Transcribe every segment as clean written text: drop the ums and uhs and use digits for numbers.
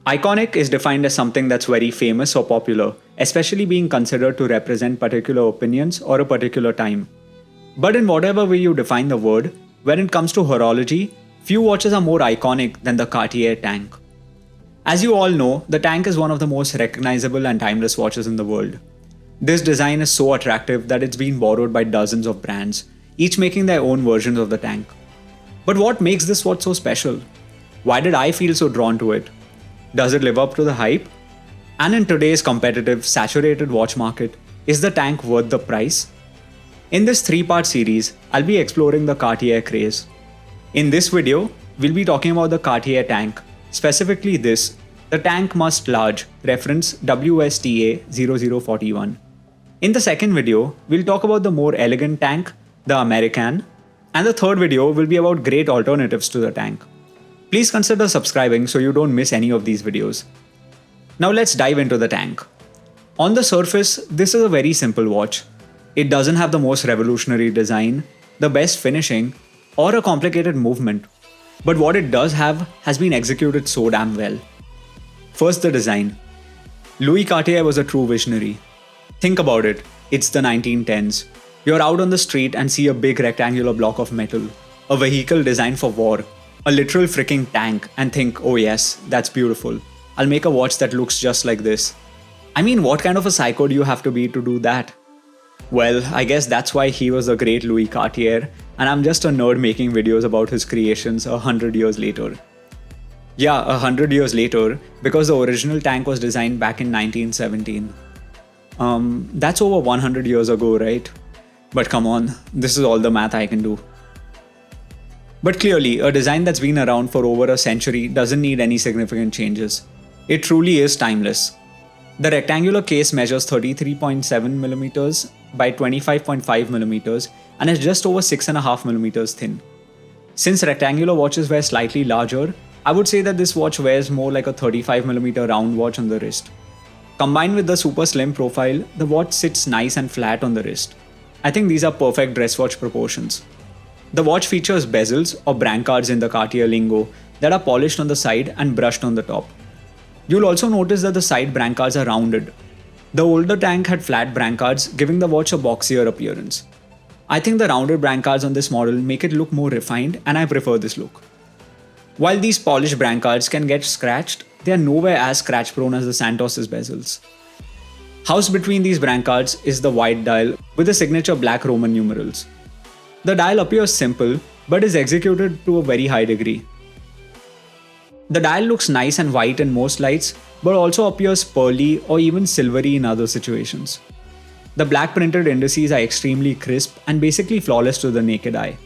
Iconic is defined as something that's very famous or popular, especially being considered to represent particular opinions or a particular time. But in whatever way you define the word, when it comes to horology, few watches are more iconic than the Cartier Tank. As you all know, the Tank is one of the most recognizable and timeless watches in the world. This design is so attractive that it's been borrowed by dozens of brands, each making their own versions of the Tank. But what makes this watch so special? Why did I feel so drawn to it? Does it live up to the hype? And in today's competitive, saturated watch market, is the Tank worth the price? In this 3-part series, I'll be exploring the Cartier Craze. In this video, we'll be talking about the Cartier Tank, specifically this, the Tank Must Large, reference WSTA 0041. In the second video, we'll talk about the more elegant Tank, the American, and the third video will be about great alternatives to the Tank. Please consider subscribing so you don't miss any of these videos. Now let's dive into the Tank. On the surface, this is a very simple watch. It doesn't have the most revolutionary design, the best finishing, or a complicated movement. But what it does have has been executed so damn well. First, the design. Louis Cartier was a true visionary. Think about it, it's the 1910s. You're out on the street and see a big rectangular block of metal, a vehicle designed for war, a literal freaking tank, and think, oh yes, that's beautiful. I'll make a watch that looks just like this. I mean, what kind of a psycho do you have to be to do that? Well, I guess that's why he was the great Louis Cartier, and I'm just a nerd making videos about his creations 100 years later. Yeah, 100 years later, because the original tank was designed back in 1917. That's over 100 years ago, right? But come on, this is all the math I can do. But clearly, a design that's been around for over a century doesn't need any significant changes. It truly is timeless. The rectangular case measures 33.7mm by 25.5mm and is just over 6.5mm thin. Since rectangular watches were slightly larger, I would say that this watch wears more like a 35mm round watch on the wrist. Combined with the super slim profile, the watch sits nice and flat on the wrist. I think these are perfect dress watch proportions. The watch features bezels or brancards in the Cartier lingo that are polished on the side and brushed on the top. You'll also notice that the side brancards are rounded. The older Tank had flat brancards, giving the watch a boxier appearance. I think the rounded brancards on this model make it look more refined, and I prefer this look. While these polished brancards can get scratched, they are nowhere as scratch prone as the Santos's bezels. Housed between these brancards is the white dial with the signature black Roman numerals. The dial appears simple, but is executed to a very high degree. The dial looks nice and white in most lights, but also appears pearly or even silvery in other situations. The black printed indices are extremely crisp and basically flawless to the naked eye.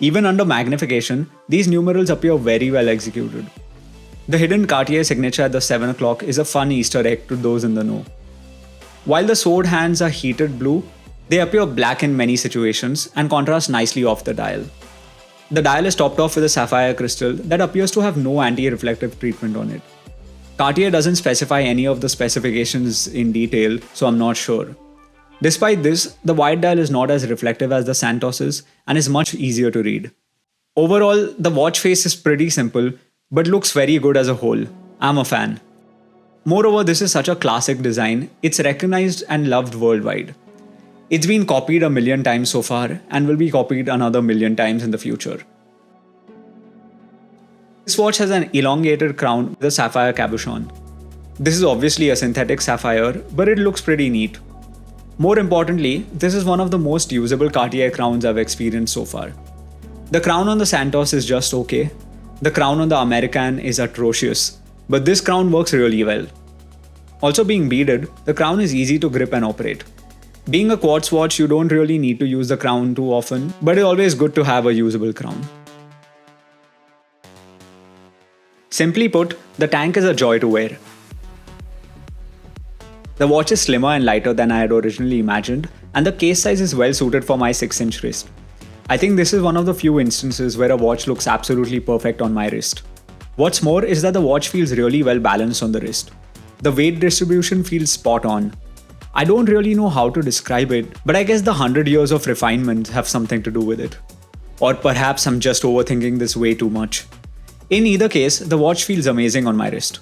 Even under magnification, these numerals appear very well executed. The hidden Cartier signature at the 7 o'clock is a fun Easter egg to those in the know. While the sword hands are heated blue, they appear black in many situations and contrast nicely off the dial. The dial is topped off with a sapphire crystal that appears to have no anti-reflective treatment on it. Cartier doesn't specify any of the specifications in detail, so I'm not sure. Despite this, the white dial is not as reflective as the Santos's and is much easier to read. Overall, the watch face is pretty simple, but looks very good as a whole. I'm a fan. Moreover, this is such a classic design, it's recognized and loved worldwide. It's been copied 1,000,000 times so far and will be copied another 1,000,000 times in the future. This watch has an elongated crown with a sapphire cabochon. This is obviously a synthetic sapphire, but it looks pretty neat. More importantly, this is one of the most usable Cartier crowns I've experienced so far. The crown on the Santos is just okay. The crown on the American is atrocious, but this crown works really well. Also being beaded, the crown is easy to grip and operate. Being a quartz watch, you don't really need to use the crown too often, but it's always good to have a usable crown. Simply put, the Tank is a joy to wear. The watch is slimmer and lighter than I had originally imagined, and the case size is well suited for my 6-inch wrist. I think this is one of the few instances where a watch looks absolutely perfect on my wrist. What's more is that the watch feels really well balanced on the wrist. The weight distribution feels spot on. I don't really know how to describe it, but I guess the 100 years of refinement have something to do with it. Or perhaps I'm just overthinking this way too much. In either case, the watch feels amazing on my wrist.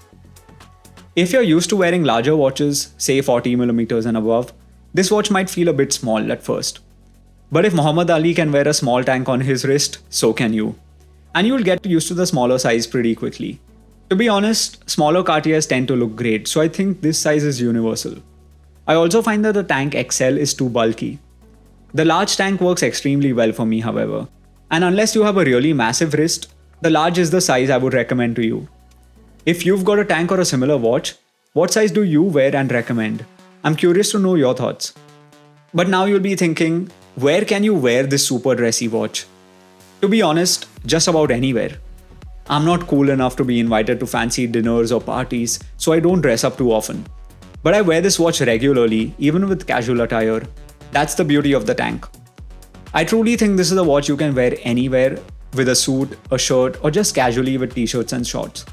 If you're used to wearing larger watches, say 40mm and above, this watch might feel a bit small at first. But if Muhammad Ali can wear a small tank on his wrist, so can you. And you'll get used to the smaller size pretty quickly. To be honest, smaller Cartiers tend to look great, so I think this size is universal. I also find that the Tank XL is too bulky. The large tank works extremely well for me, however. And unless you have a really massive wrist, the large is the size I would recommend to you. If you've got a tank or a similar watch, what size do you wear and recommend? I'm curious to know your thoughts. But now you'll be thinking, where can you wear this super dressy watch? To be honest, just about anywhere. I'm not cool enough to be invited to fancy dinners or parties, so I don't dress up too often. But I wear this watch regularly, even with casual attire. That's the beauty of the Tank. I truly think this is a watch you can wear anywhere, with a suit, a shirt, or just casually with t-shirts and shorts.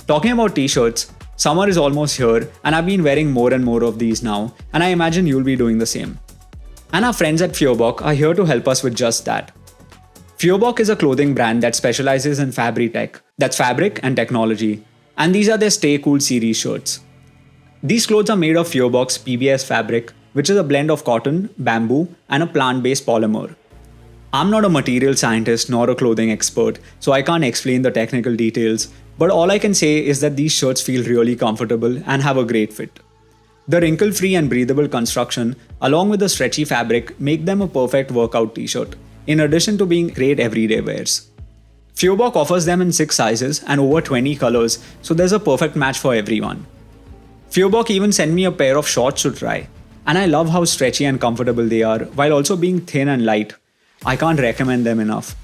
Talking about t-shirts, summer is almost here and I've been wearing more and more of these now, and I imagine you'll be doing the same. And our friends at Fioboc are here to help us with just that. Fioboc is a clothing brand that specializes in fabric tech, that's fabric and technology, and these are their Stay Cool series shirts. These clothes are made of Fioboc's PBS fabric, which is a blend of cotton, bamboo, and a plant-based polymer. I'm not a material scientist nor a clothing expert, so I can't explain the technical details, but all I can say is that these shirts feel really comfortable and have a great fit. The wrinkle-free and breathable construction, along with the stretchy fabric, make them a perfect workout t-shirt, in addition to being great everyday wears. Fioboc offers them in 6 sizes and over 20 colors, so there's a perfect match for everyone. Fioboc even sent me a pair of shorts to try, and I love how stretchy and comfortable they are while also being thin and light. I can't recommend them enough.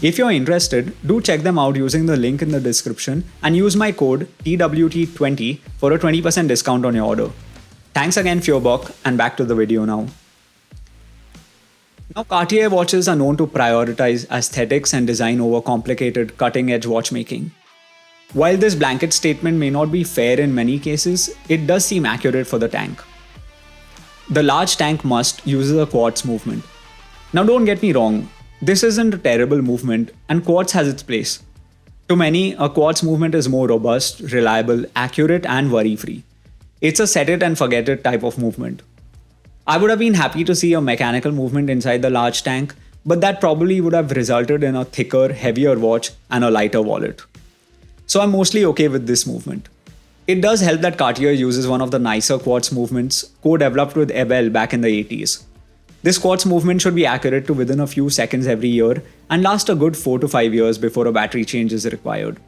If you're interested, do check them out using the link in the description and use my code TWT20 for a 20% discount on your order. Thanks again Fioboc, and back to the video now. Now Cartier watches are known to prioritize aesthetics and design over complicated cutting-edge watchmaking. While this blanket statement may not be fair in many cases, it does seem accurate for the Tank. The large Tank Must uses a quartz movement. Now don't get me wrong, this isn't a terrible movement and quartz has its place. To many, a quartz movement is more robust, reliable, accurate and worry-free. It's a set it and forget it type of movement. I would have been happy to see a mechanical movement inside the large tank, but that probably would have resulted in a thicker, heavier watch and a lighter wallet. So I'm mostly okay with this movement. It does help that Cartier uses one of the nicer quartz movements co-developed with Ebel back in the 80s. This quartz movement should be accurate to within a few seconds every year and last a good 4 to 5 years before a battery change is required.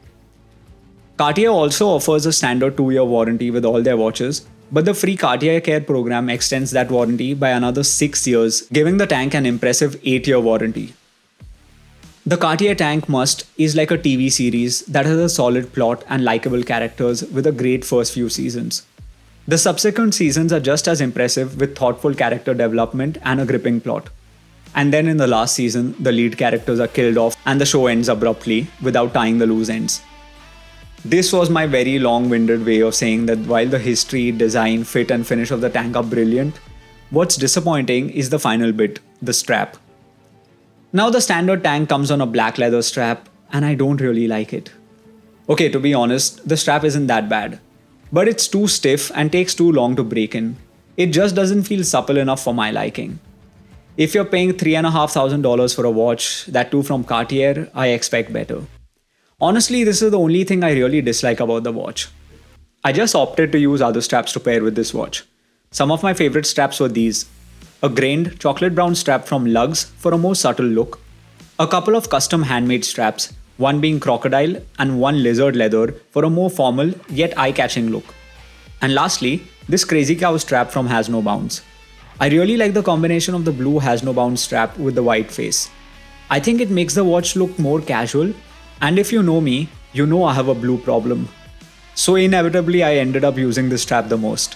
Cartier also offers a standard 2-year warranty with all their watches, but the free Cartier Care program extends that warranty by another 6 years, giving the Tank an impressive 8-year warranty. The Cartier Tank Must is like a TV series that has a solid plot and likable characters with a great first few seasons. The subsequent seasons are just as impressive with thoughtful character development and a gripping plot. And then in the last season, the lead characters are killed off and the show ends abruptly without tying the loose ends. This was my very long-winded way of saying that while the history, design, fit and finish of the Tank are brilliant, what's disappointing is the final bit, the strap. Now the standard Tank comes on a black leather strap and I don't really like it. Okay, to be honest, the strap isn't that bad. But it's too stiff and takes too long to break in. It just doesn't feel supple enough for my liking. If you're paying $3,500 for a watch, that too from Cartier, I expect better. Honestly, this is the only thing I really dislike about the watch. I just opted to use other straps to pair with this watch. Some of my favorite straps were these. A grained chocolate brown strap from Lugs for a more subtle look. A couple of custom handmade straps, one being crocodile and one lizard leather for a more formal yet eye-catching look. And lastly, this crazy cow strap from Has No Bounds. I really like the combination of the blue Has No Bounds strap with the white face. I think it makes the watch look more casual, and if you know me, you know I have a blue problem. So inevitably I ended up using this strap the most.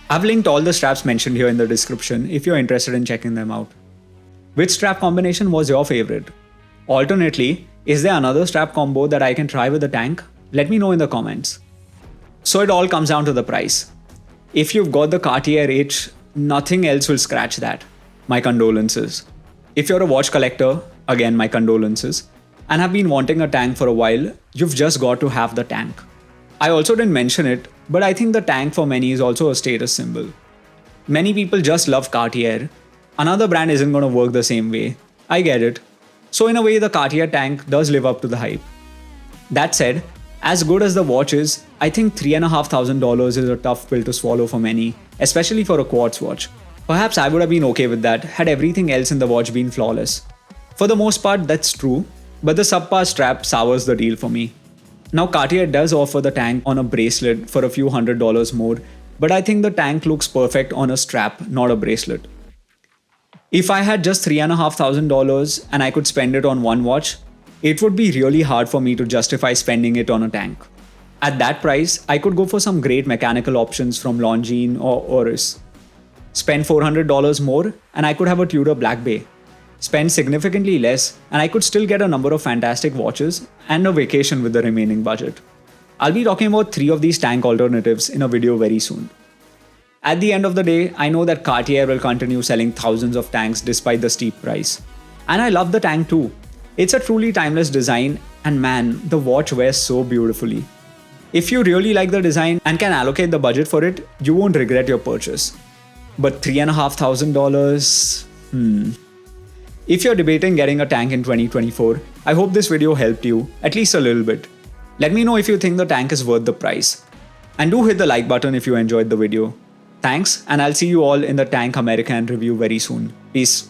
I've linked all the straps mentioned here in the description if you're interested in checking them out. Which strap combination was your favorite? Alternately, is there another strap combo that I can try with the Tank? Let me know in the comments. So it all comes down to the price. If you've got the Cartier H, nothing else will scratch that. My condolences. If you're a watch collector, again my condolences, and have been wanting a Tank for a while, you've just got to have the Tank. I also didn't mention it, but I think the tank for many is also a status symbol. Many people just love Cartier. Another brand isn't going to work the same way. I get it. So in a way, the Cartier tank does live up to the hype. That said, as good as the watch is, I think $3,500 is a tough pill to swallow for many, especially for a quartz watch. Perhaps I would have been okay with that had everything else in the watch been flawless. For the most part, that's true, but the subpar strap sours the deal for me. Now, Cartier does offer the tank on a bracelet for a few $100s more, but I think the tank looks perfect on a strap, not a bracelet. If I had just $3,500 and I could spend it on one watch, it would be really hard for me to justify spending it on a tank. At that price, I could go for some great mechanical options from Longines or Oris. Spend $400 more and I could have a Tudor Black Bay. Spend significantly less and I could still get a number of fantastic watches and a vacation with the remaining budget. I'll be talking about 3 of these tank alternatives in a video very soon. At the end of the day, I know that Cartier will continue selling thousands of tanks despite the steep price. And I love the tank too. It's a truly timeless design, and man, the watch wears so beautifully. If you really like the design and can allocate the budget for it, you won't regret your purchase. But $3,500? If you're debating getting a tank in 2024, I hope this video helped you, at least a little bit. Let me know if you think the tank is worth the price. And do hit the like button if you enjoyed the video. Thanks, and I'll see you all in the Tank American review very soon. Peace.